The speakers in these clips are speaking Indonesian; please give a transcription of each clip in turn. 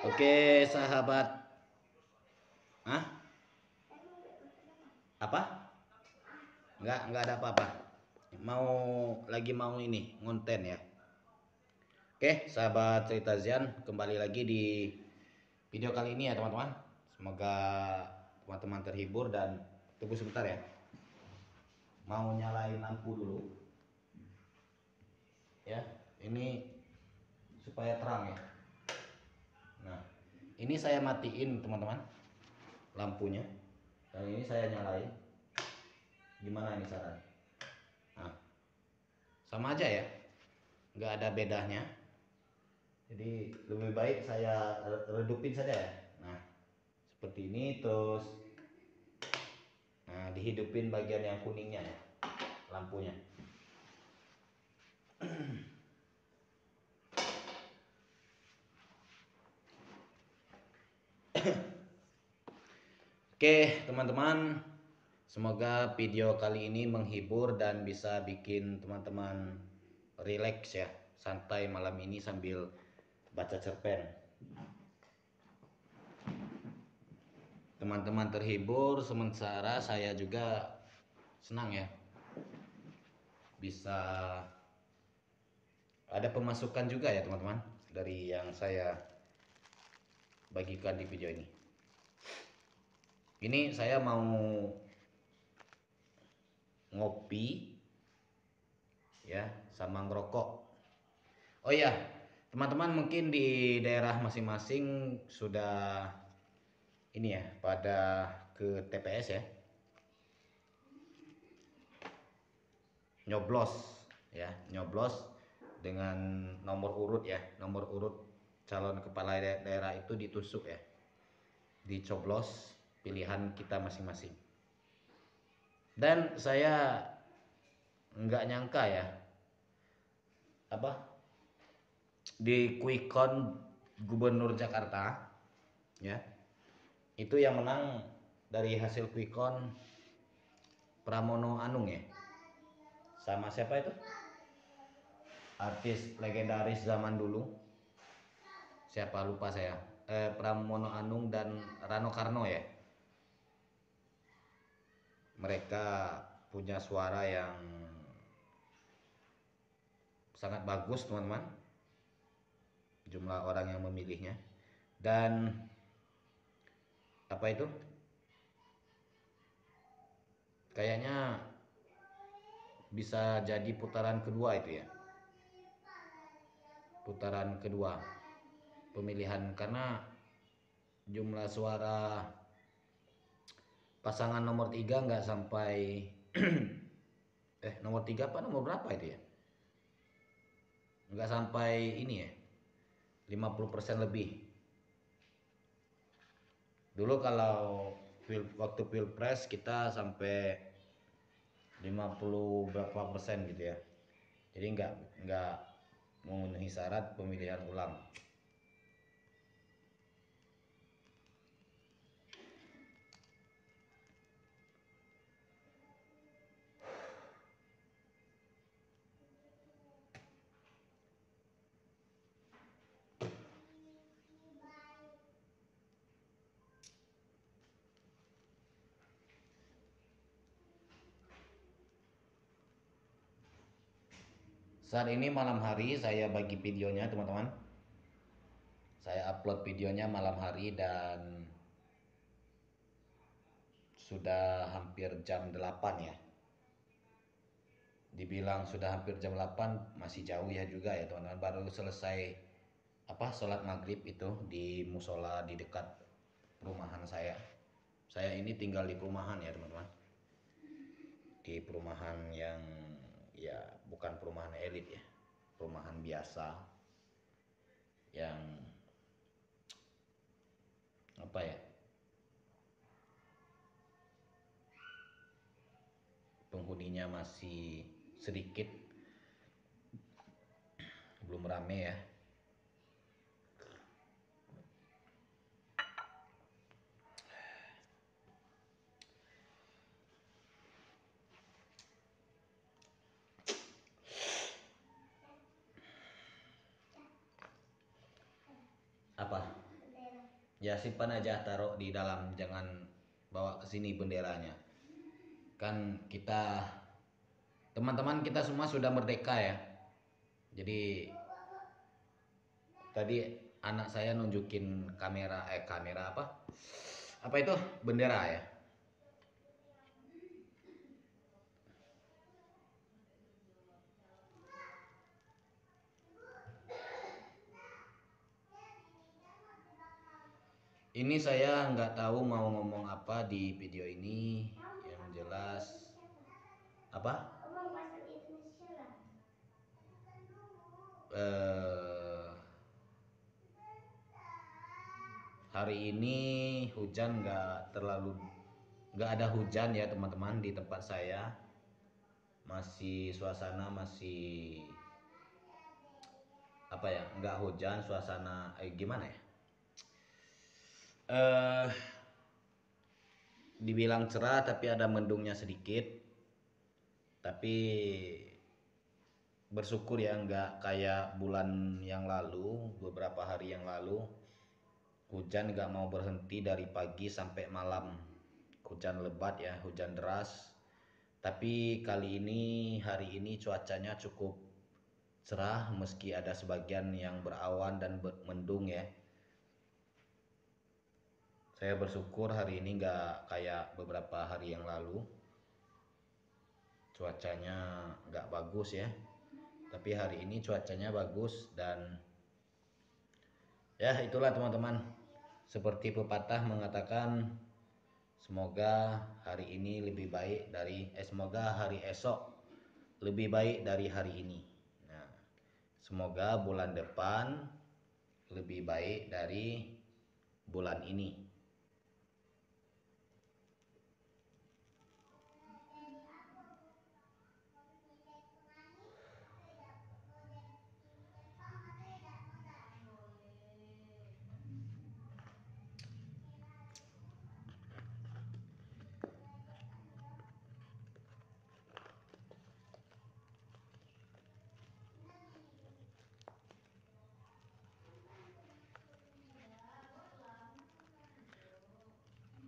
Oke, sahabat. Hah? Apa? Enggak ada apa-apa. Mau ini, ngonten ya. Oke, sahabat cerita Zian, kembali lagi di video kali ini ya, teman-teman. Semoga teman-teman terhibur dan tunggu sebentar ya. Mau nyalain lampu dulu. Ya, ini supaya terang ya. Nah, ini saya matiin, teman-teman, lampunya. Dan ini saya nyalain. Gimana ini saran? Nah, sama aja ya, nggak ada bedanya. Jadi lebih baik saya redupin saja ya. Nah, seperti ini terus. Nah, dihidupin bagian yang kuningnya ya, lampunya. Oke, teman-teman, semoga video kali ini menghibur dan bisa bikin teman-teman relax ya, santai malam ini sambil baca cerpen. Teman-teman terhibur, sementara saya juga senang ya, bisa ada pemasukan juga ya teman-teman dari yang saya bagikan di video ini. Ini saya mau ngopi ya, sama ngerokok. Oh iya, teman-teman mungkin di daerah masing-masing sudah ini ya, pada ke TPS ya, nyoblos ya, nyoblos dengan nomor urut ya, nomor urut calon kepala daerah itu ditusuk ya, dicoblos pilihan kita masing-masing. Dan saya nggak nyangka ya, apa, di quick count Gubernur Jakarta ya, itu yang menang dari hasil quick count Pramono Anung ya, sama siapa itu, artis legendaris zaman dulu, siapa lupa saya, Pramono Anung dan Rano Karno ya. Mereka punya suara yang sangat bagus teman-teman, jumlah orang yang memilihnya. Dan apa itu, kayaknya bisa jadi putaran kedua itu ya, putaran kedua pemilihan, karena jumlah suara pasangan nomor 3 nggak sampai nomor 3 apa nomor berapa itu ya, nggak sampai ini ya, 50% lebih. Dulu kalau waktu pilpres kita sampai 50 berapa persen gitu ya, jadi nggak memenuhi syarat pemilihan ulang. Saat ini malam hari saya bagi videonya teman-teman, saya upload videonya malam hari dan sudah hampir jam 8 ya. Dibilang sudah hampir jam 8 masih jauh ya juga ya teman-teman, baru selesai apa, sholat maghrib itu di musola di dekat perumahan saya. Saya ini tinggal di perumahan ya teman-teman, di perumahan yang ya bukan perumahan elit ya, perumahan biasa yang apa ya, penghuninya masih sedikit, belum rame ya. Apa? Ya simpan aja, taruh di dalam, jangan bawa ke sini benderanya. Kan kita, teman-teman kita semua sudah merdeka ya. Jadi tadi anak saya nunjukin kamera apa? Apa itu? Bendera ya. Ini saya nggak tahu mau ngomong apa di video ini. Yang jelas apa? Eh, Hari ini hujan nggak ada hujan ya teman-teman di tempat saya. Masih suasana masih apa ya? Nggak hujan, suasana gimana ya? Eh Dibilang cerah tapi ada mendungnya sedikit. Tapi bersyukur ya, nggak kayak bulan yang lalu, beberapa hari yang lalu hujan nggak mau berhenti dari pagi sampai malam. Hujan lebat ya, hujan deras. Tapi hari ini cuacanya cukup cerah meski ada sebagian yang berawan dan mendung ya. Saya bersyukur hari ini nggak kayak beberapa hari yang lalu. Cuacanya nggak bagus ya. Tapi hari ini cuacanya bagus dan ya itulah teman-teman. Seperti pepatah mengatakan, semoga hari esok lebih baik dari hari ini. Nah, semoga bulan depan lebih baik dari bulan ini.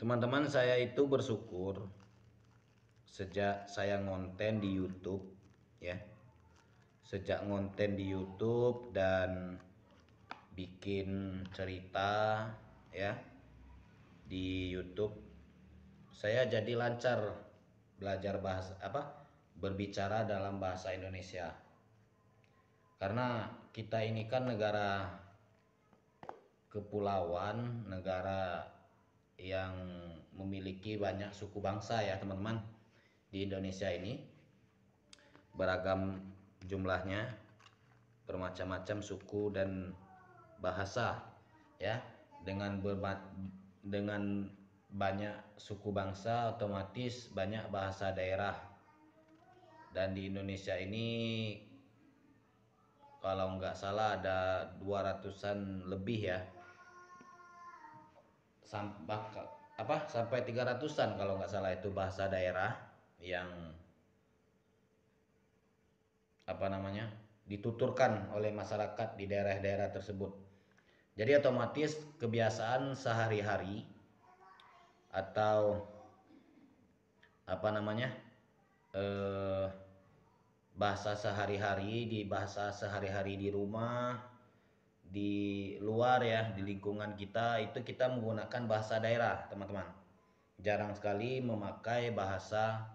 Teman-teman, saya itu bersyukur sejak saya ngonten di YouTube ya. Sejak ngonten di YouTube dan bikin cerita ya di YouTube, saya jadi lancar belajar bahasa berbicara dalam bahasa Indonesia. Karena kita ini kan negara kepulauan, negara yang memiliki banyak suku bangsa ya teman-teman. Di Indonesia ini beragam jumlahnya, bermacam-macam suku dan bahasa ya. Dengan banyak suku bangsa otomatis banyak bahasa daerah. Dan di Indonesia ini kalau nggak salah ada 200-an lebih ya, sampai 300-an kalau nggak salah itu bahasa daerah yang dituturkan oleh masyarakat di daerah-daerah tersebut. Jadi otomatis kebiasaan sehari-hari atau bahasa sehari-hari di rumah, di luar ya, di lingkungan kita itu kita menggunakan bahasa daerah teman-teman. Jarang sekali memakai bahasa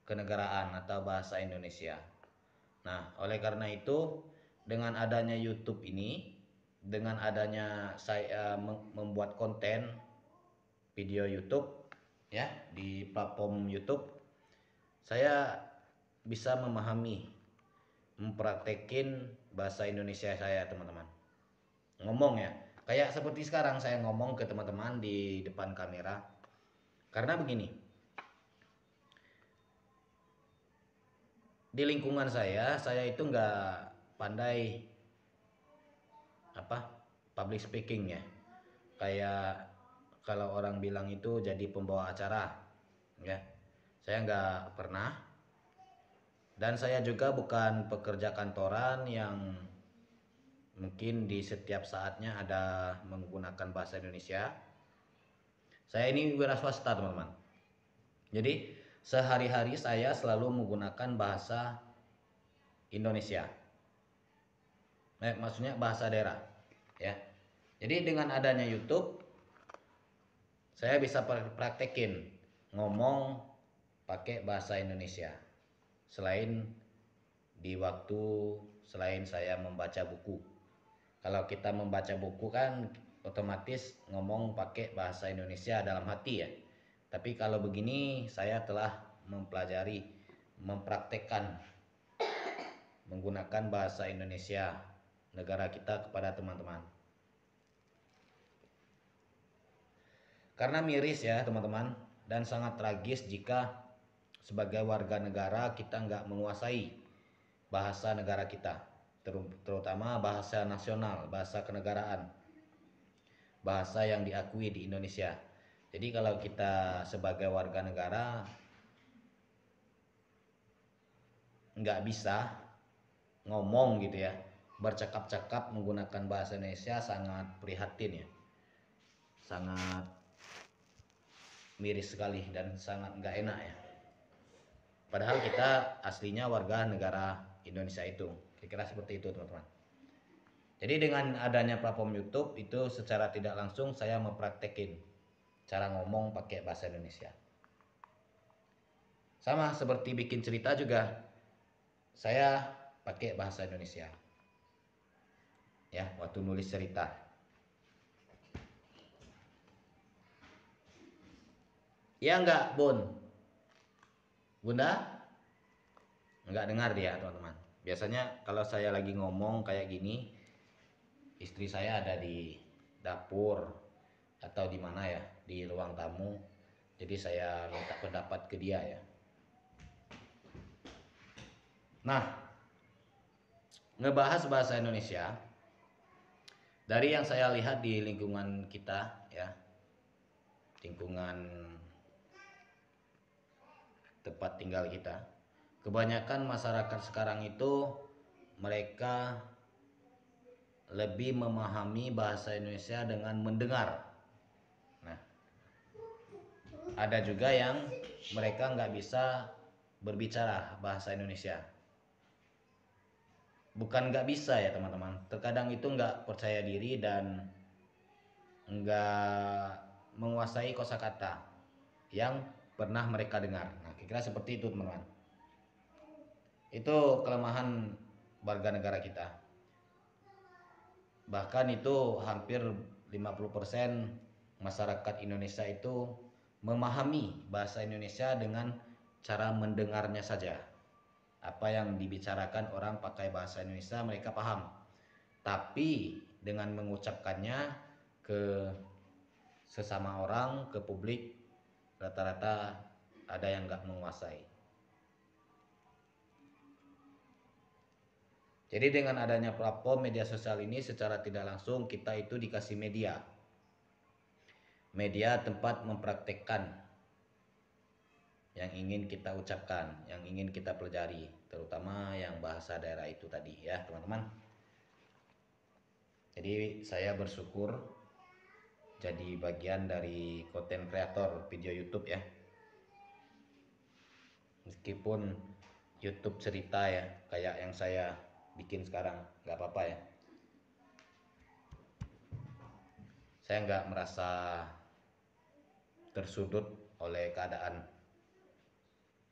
kenegaraan atau bahasa Indonesia. Nah, oleh karena itu dengan adanya YouTube ini, dengan adanya saya membuat konten video YouTube ya di platform YouTube, saya bisa mempraktekin bahasa Indonesia saya teman-teman. Ngomong ya, kayak seperti sekarang saya ngomong ke teman-teman di depan kamera. Karena begini, di lingkungan saya itu nggak pandai public speaking ya. Kayak kalau orang bilang itu jadi pembawa acara ya. Saya nggak pernah. Dan saya juga bukan pekerja kantoran yang mungkin di setiap saatnya ada menggunakan bahasa Indonesia. Saya ini wira swasta, teman-teman. Jadi sehari-hari saya selalu menggunakan bahasa Indonesia. Maksudnya bahasa daerah, ya. Jadi dengan adanya YouTube, saya bisa praktekin ngomong pakai bahasa Indonesia. Selain saya membaca buku. Kalau kita membaca buku kan otomatis ngomong pakai bahasa Indonesia dalam hati ya. Tapi kalau begini saya telah mempraktekkan menggunakan bahasa Indonesia negara kita kepada teman-teman. Karena miris ya teman-teman, dan sangat tragis jika sebagai warga negara kita nggak menguasai bahasa negara kita, terutama bahasa nasional, bahasa kenegaraan, bahasa yang diakui di Indonesia. Jadi kalau kita sebagai warga negara nggak bisa ngomong gitu ya, bercakap-cakap menggunakan bahasa Indonesia, sangat prihatin ya, sangat miris sekali dan sangat nggak enak ya. Padahal kita aslinya warga negara Indonesia itu. Kira-kira seperti itu teman-teman. Jadi dengan adanya platform YouTube itu secara tidak langsung saya mempraktekin cara ngomong pakai bahasa Indonesia. Sama seperti bikin cerita juga, saya pakai bahasa Indonesia. Ya, waktu nulis cerita. Ya enggak, Bun? Bunda? Enggak dengar dia, teman-teman. Biasanya kalau saya lagi ngomong kayak gini, istri saya ada di dapur atau di mana ya, di ruang tamu. Jadi saya minta pendapat ke dia ya. Nah, ngebahas bahasa Indonesia, dari yang saya lihat di lingkungan kita ya, lingkungan tempat tinggal kita, kebanyakan masyarakat sekarang itu mereka lebih memahami bahasa Indonesia dengan mendengar. Nah, ada juga yang mereka nggak bisa berbicara bahasa Indonesia. Bukan nggak bisa ya teman-teman, terkadang itu nggak percaya diri dan nggak menguasai kosakata yang pernah mereka dengar. Nah, kira-kira seperti itu teman-teman. Itu kelemahan warga negara kita. Bahkan itu hampir 50% masyarakat Indonesia itu memahami bahasa Indonesia dengan cara mendengarnya saja. Apa yang dibicarakan orang pakai bahasa Indonesia mereka paham. Tapi dengan mengucapkannya ke sesama orang, ke publik, rata-rata ada yang nggak menguasai. Jadi dengan adanya platform media sosial ini secara tidak langsung kita itu dikasih media. Media tempat mempraktekkan yang ingin kita ucapkan, yang ingin kita pelajari, terutama yang bahasa daerah itu tadi ya teman-teman. Jadi saya bersyukur jadi bagian dari konten kreator video YouTube ya. Meskipun YouTube cerita ya, kayak yang saya bikin sekarang, nggak apa-apa ya. Saya nggak merasa tersudut oleh keadaan.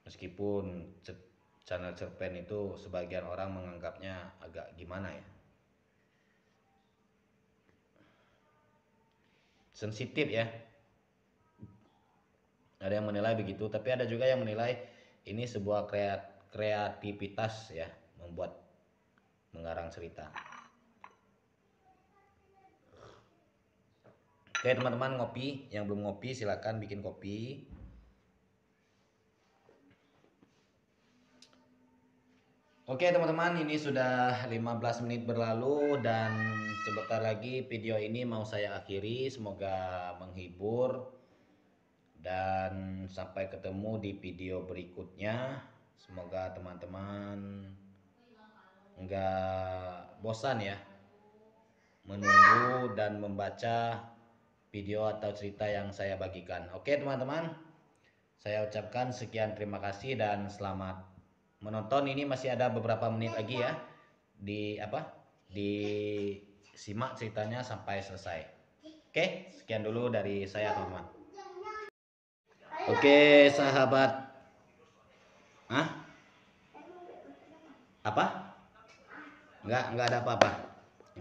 Meskipun channel cerpen itu sebagian orang menganggapnya agak gimana ya, sensitif ya. Ada yang menilai begitu, tapi ada juga yang menilai ini sebuah kreativitas ya, membuat mengarang cerita. Oke teman-teman, ngopi, yang belum ngopi silakan bikin kopi. Oke teman-teman, ini sudah 15 menit berlalu dan sebentar lagi video ini mau saya akhiri. Semoga menghibur dan sampai ketemu di video berikutnya. Semoga teman-teman nggak bosan ya menunggu dan membaca video atau cerita yang saya bagikan. Oke teman-teman, saya ucapkan sekian terima kasih dan selamat menonton. Ini masih ada beberapa menit lagi ya, disimak ceritanya sampai selesai. Oke, sekian dulu dari saya teman-teman. Oke sahabat, apa? Nggak ada apa-apa.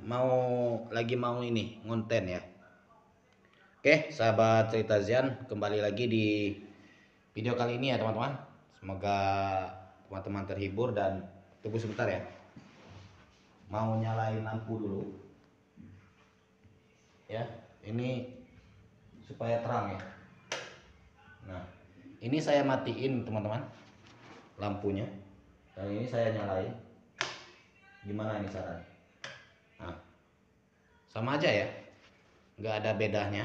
Mau ini ngonten ya. Oke, sahabat cerita Zian, kembali lagi di video kali ini ya teman-teman. Semoga teman-teman terhibur dan tunggu sebentar ya. Mau nyalain lampu dulu. Ya, ini supaya terang ya. Nah, ini saya matiin teman-teman lampunya. Dan ini saya nyalain. Gimana ini caranya? Nah, sama aja ya. Nggak ada bedanya.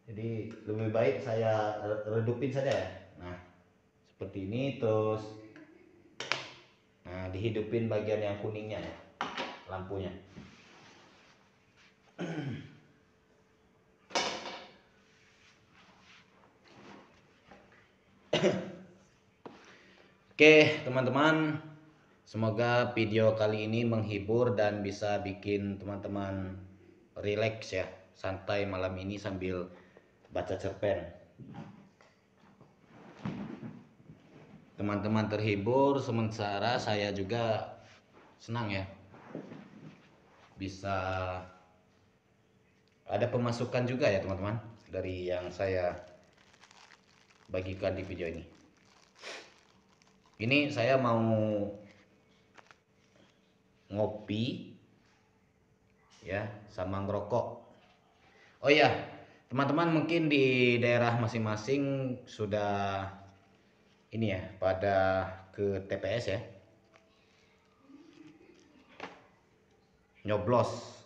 Jadi lebih baik saya redupin saja ya. Nah, seperti ini terus. Nah, dihidupin bagian yang kuningnya ya, lampunya. Oke teman-teman, semoga video kali ini menghibur dan bisa bikin teman-teman relax ya, santai malam ini sambil baca cerpen. Teman-teman terhibur, sementara saya juga senang ya, bisa ada pemasukan juga ya teman-teman dari yang saya bagikan di video ini. Ini saya mau ngopi ya sama ngerokok. Oh ya, teman-teman mungkin di daerah masing-masing sudah ini ya, pada ke TPS ya, nyoblos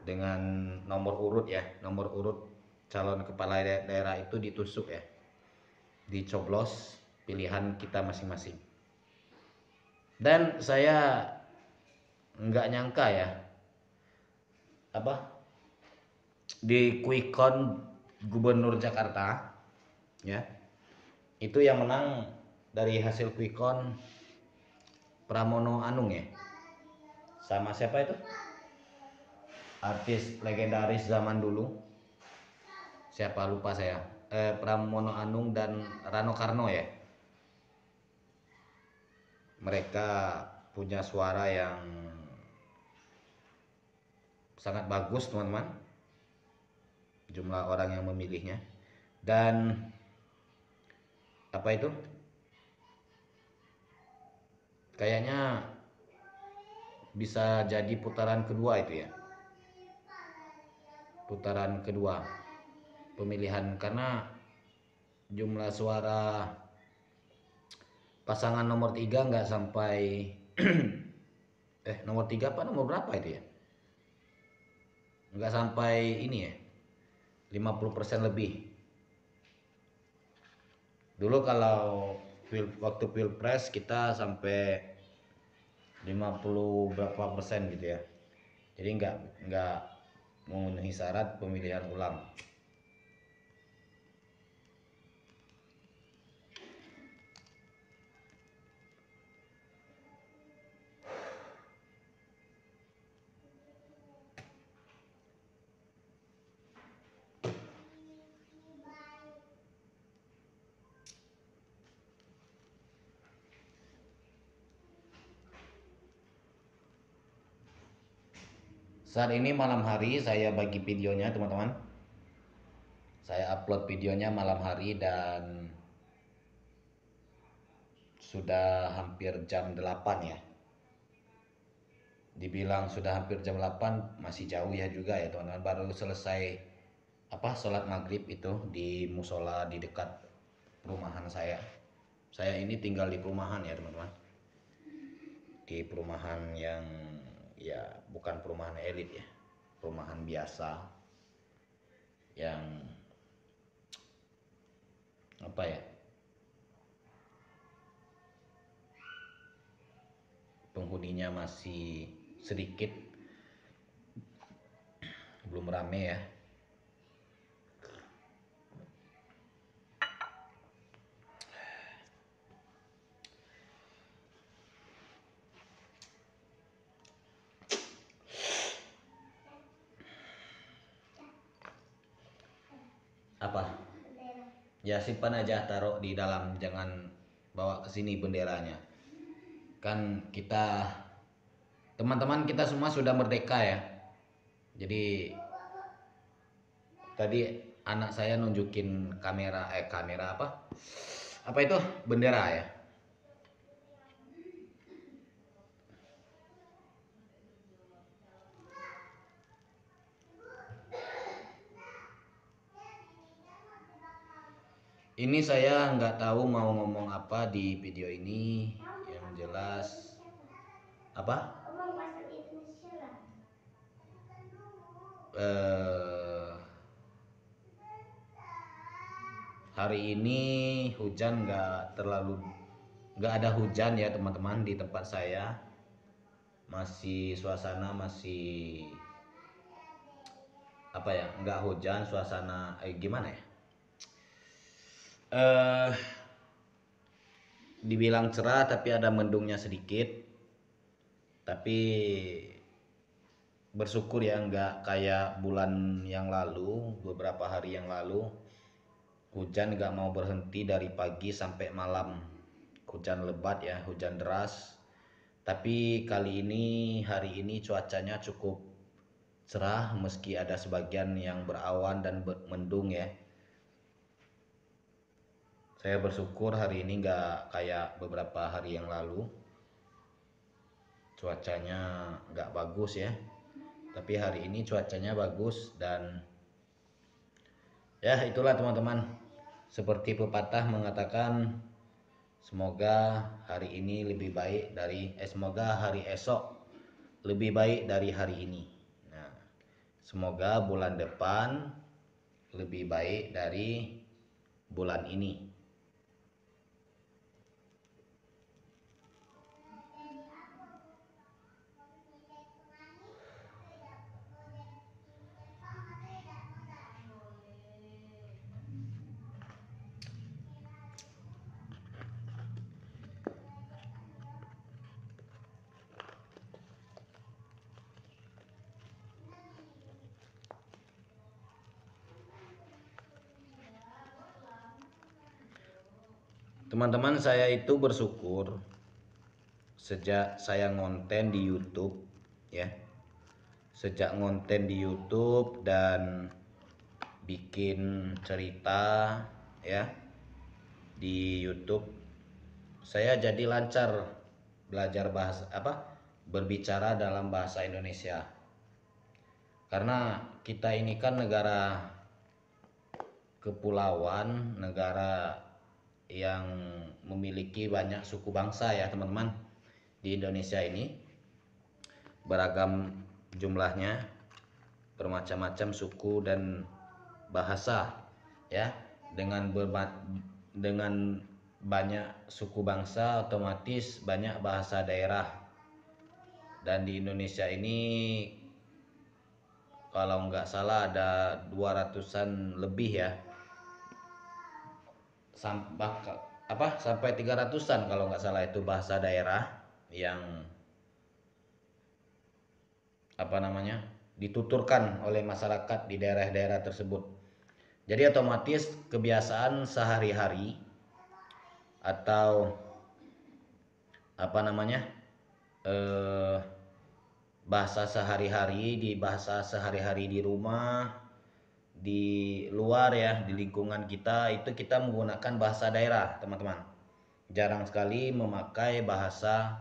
dengan nomor urut ya, nomor urut calon kepala daerah itu ditusuk ya, dicoblos pilihan kita masing-masing. Dan saya nggak nyangka ya, di quick count Gubernur Jakarta ya, itu yang menang dari hasil quick count Pramono Anung ya, sama siapa itu artis legendaris zaman dulu, siapa lupa saya, Pramono Anung dan Rano Karno ya. Mereka punya suara yang sangat bagus teman-teman, jumlah orang yang memilihnya. Dan kayaknya bisa jadi putaran kedua itu ya, putaran kedua pemilihan, karena jumlah suara pasangan nomor 3 nggak sampai nomor 3 apa nomor berapa itu ya, nggak sampai ini ya, 50% lebih. Dulu kalau waktu pilpres kita sampai 50 berapa persen gitu ya, jadi nggak memenuhi syarat pemilihan ulang. Saat ini malam hari saya bagi videonya teman-teman. Saya upload videonya malam hari dan sudah hampir jam 8 ya. Dibilang sudah hampir jam 8 masih jauh ya juga ya teman-teman. Baru selesai sholat maghrib itu di musola di dekat perumahan saya. Saya ini tinggal di perumahan ya teman-teman. Di perumahan yang ya bukan perumahan elit ya, perumahan biasa yang penghuninya masih sedikit, belum rame ya. Apa? Ya simpan aja, taruh di dalam, jangan bawa ke sini benderanya. Kan kita, teman-teman kita semua sudah merdeka ya. Jadi tadi anak saya nunjukin kamera apa? Apa itu? Bendera ya. Ini saya nggak tahu mau ngomong apa di video ini, yang jelas apa? Hari ini hujan nggak ada hujan ya teman-teman di tempat saya. Masih suasana masih apa ya? Nggak hujan, suasana gimana ya? Dibilang cerah tapi ada mendungnya sedikit. Tapi bersyukur ya, nggak kayak bulan yang lalu, beberapa hari yang lalu hujan nggak mau berhenti dari pagi sampai malam. Hujan lebat ya, hujan deras. Tapi kali ini, hari ini cuacanya cukup cerah meski ada sebagian yang berawan dan mendung ya. Saya bersyukur hari ini nggak kayak beberapa hari yang lalu, cuacanya nggak bagus ya. Tapi hari ini cuacanya bagus, dan ya itulah teman-teman. Seperti pepatah mengatakan, semoga hari ini lebih baik semoga hari esok lebih baik dari hari ini. Nah, semoga bulan depan lebih baik dari bulan ini. Teman-teman, saya itu bersyukur sejak saya ngonten di YouTube ya. Sejak ngonten di YouTube dan bikin cerita ya di YouTube, saya jadi lancar belajar bahasa berbicara dalam bahasa Indonesia. Karena kita ini kan negara kepulauan, negara yang memiliki banyak suku bangsa ya teman-teman. Di Indonesia ini beragam jumlahnya, bermacam-macam suku dan bahasa ya. Dengan banyak suku bangsa, otomatis banyak bahasa daerah. Dan di Indonesia ini kalau nggak salah ada 200-an lebih ya, sampai 300-an kalau nggak salah itu bahasa daerah yang dituturkan oleh masyarakat di daerah-daerah tersebut. Jadi otomatis kebiasaan sehari-hari atau bahasa sehari-hari di rumah, di luar ya, di lingkungan kita itu kita menggunakan bahasa daerah teman-teman. Jarang sekali memakai bahasa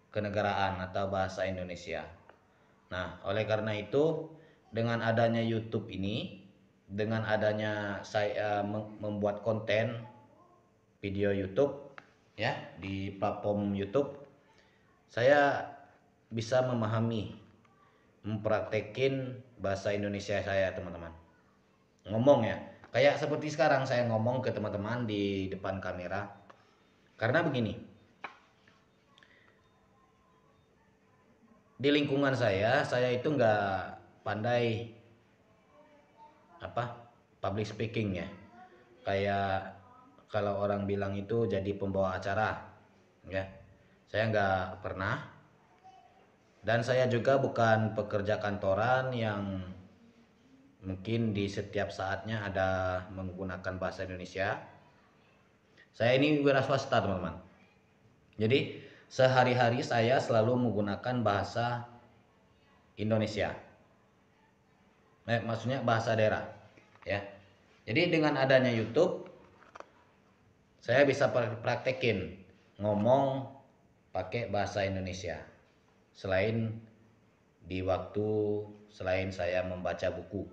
kenegaraan atau bahasa Indonesia. Nah, oleh karena itu dengan adanya YouTube ini, dengan adanya saya membuat konten video YouTube ya di platform YouTube, saya bisa mempraktekin bahasa Indonesia saya teman-teman. Ngomong ya, kayak seperti sekarang saya ngomong ke teman-teman di depan kamera. Karena begini, di lingkungan saya itu nggak pandai public speaking ya. Kayak kalau orang bilang itu jadi pembawa acara ya. Saya nggak pernah, dan saya juga bukan pekerja kantoran yang mungkin di setiap saatnya ada menggunakan bahasa Indonesia. Saya ini wira swasta teman-teman. Jadi sehari-hari saya selalu menggunakan bahasa Indonesia. Maksudnya bahasa daerah ya. Jadi dengan adanya YouTube saya bisa praktekin ngomong pakai bahasa Indonesia. Selain saya membaca buku.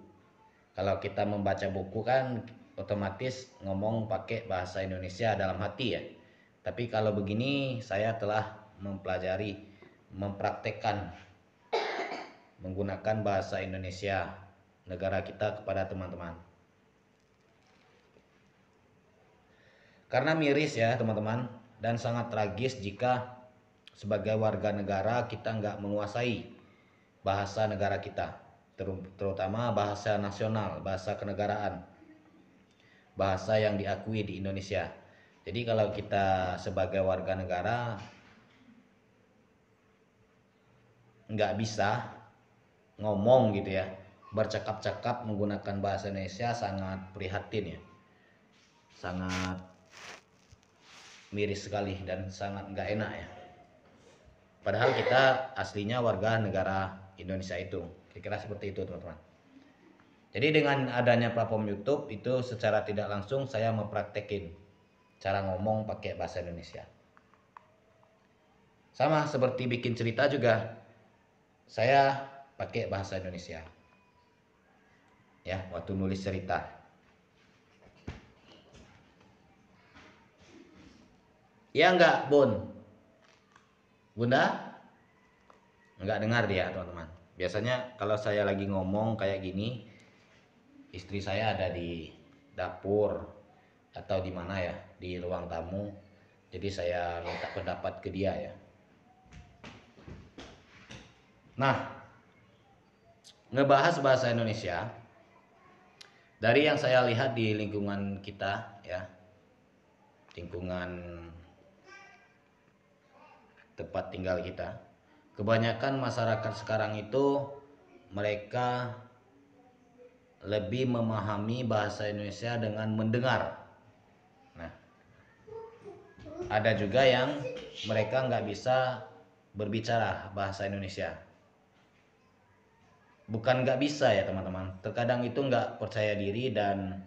Kalau kita membaca buku kan otomatis ngomong pakai bahasa Indonesia dalam hati ya. Tapi kalau begini saya telah mempraktekkan menggunakan bahasa Indonesia negara kita kepada teman-teman. Karena miris ya teman-teman, dan sangat tragis jika sebagai warga negara kita nggak menguasai bahasa negara kita, terutama bahasa nasional, bahasa kenegaraan, bahasa yang diakui di Indonesia. Jadi kalau kita sebagai warga negara nggak bisa ngomong gitu ya, bercakap-cakap menggunakan bahasa Indonesia, sangat prihatin ya, sangat miris sekali dan sangat nggak enak ya. Padahal kita aslinya warga negara Indonesia itu. Kira-kira seperti itu teman-teman. Jadi dengan adanya platform YouTube itu secara tidak langsung saya mempraktekin cara ngomong pakai bahasa Indonesia. Sama seperti bikin cerita juga saya pakai bahasa Indonesia. Ya, waktu nulis cerita. Ya enggak, Bun? Bunda? Enggak dengar dia, teman-teman. Biasanya kalau saya lagi ngomong kayak gini, istri saya ada di dapur atau di mana ya, di ruang tamu. Jadi saya minta pendapat ke dia ya. Nah, ngebahas bahasa Indonesia, dari yang saya lihat di lingkungan kita ya, lingkungan tempat tinggal kita, kebanyakan masyarakat sekarang itu mereka lebih memahami bahasa Indonesia dengan mendengar. Nah, ada juga yang mereka nggak bisa berbicara bahasa Indonesia. Bukan nggak bisa ya teman-teman, terkadang itu nggak percaya diri dan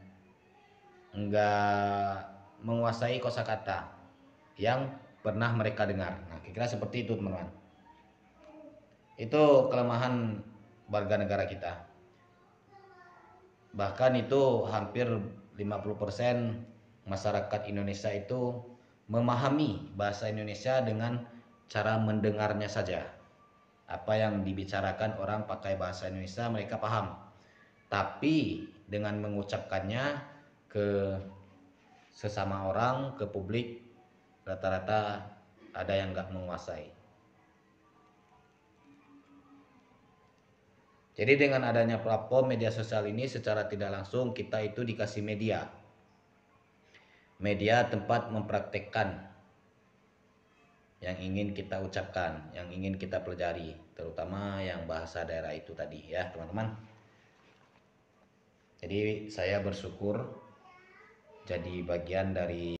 nggak menguasai kosakata yang pernah mereka dengar. Nah, kira-kira seperti itu teman-teman. Itu kelemahan warga negara kita. Bahkan itu hampir 50% masyarakat Indonesia itu memahami bahasa Indonesia dengan cara mendengarnya saja. Apa yang dibicarakan orang pakai bahasa Indonesia mereka paham. Tapi dengan mengucapkannya ke sesama orang, ke publik, rata-rata ada yang nggak menguasai. Jadi dengan adanya platform media sosial ini secara tidak langsung kita itu dikasih media tempat mempraktekkan yang ingin kita ucapkan, yang ingin kita pelajari, terutama yang bahasa daerah itu tadi ya teman-teman. Jadi saya bersyukur jadi bagian dari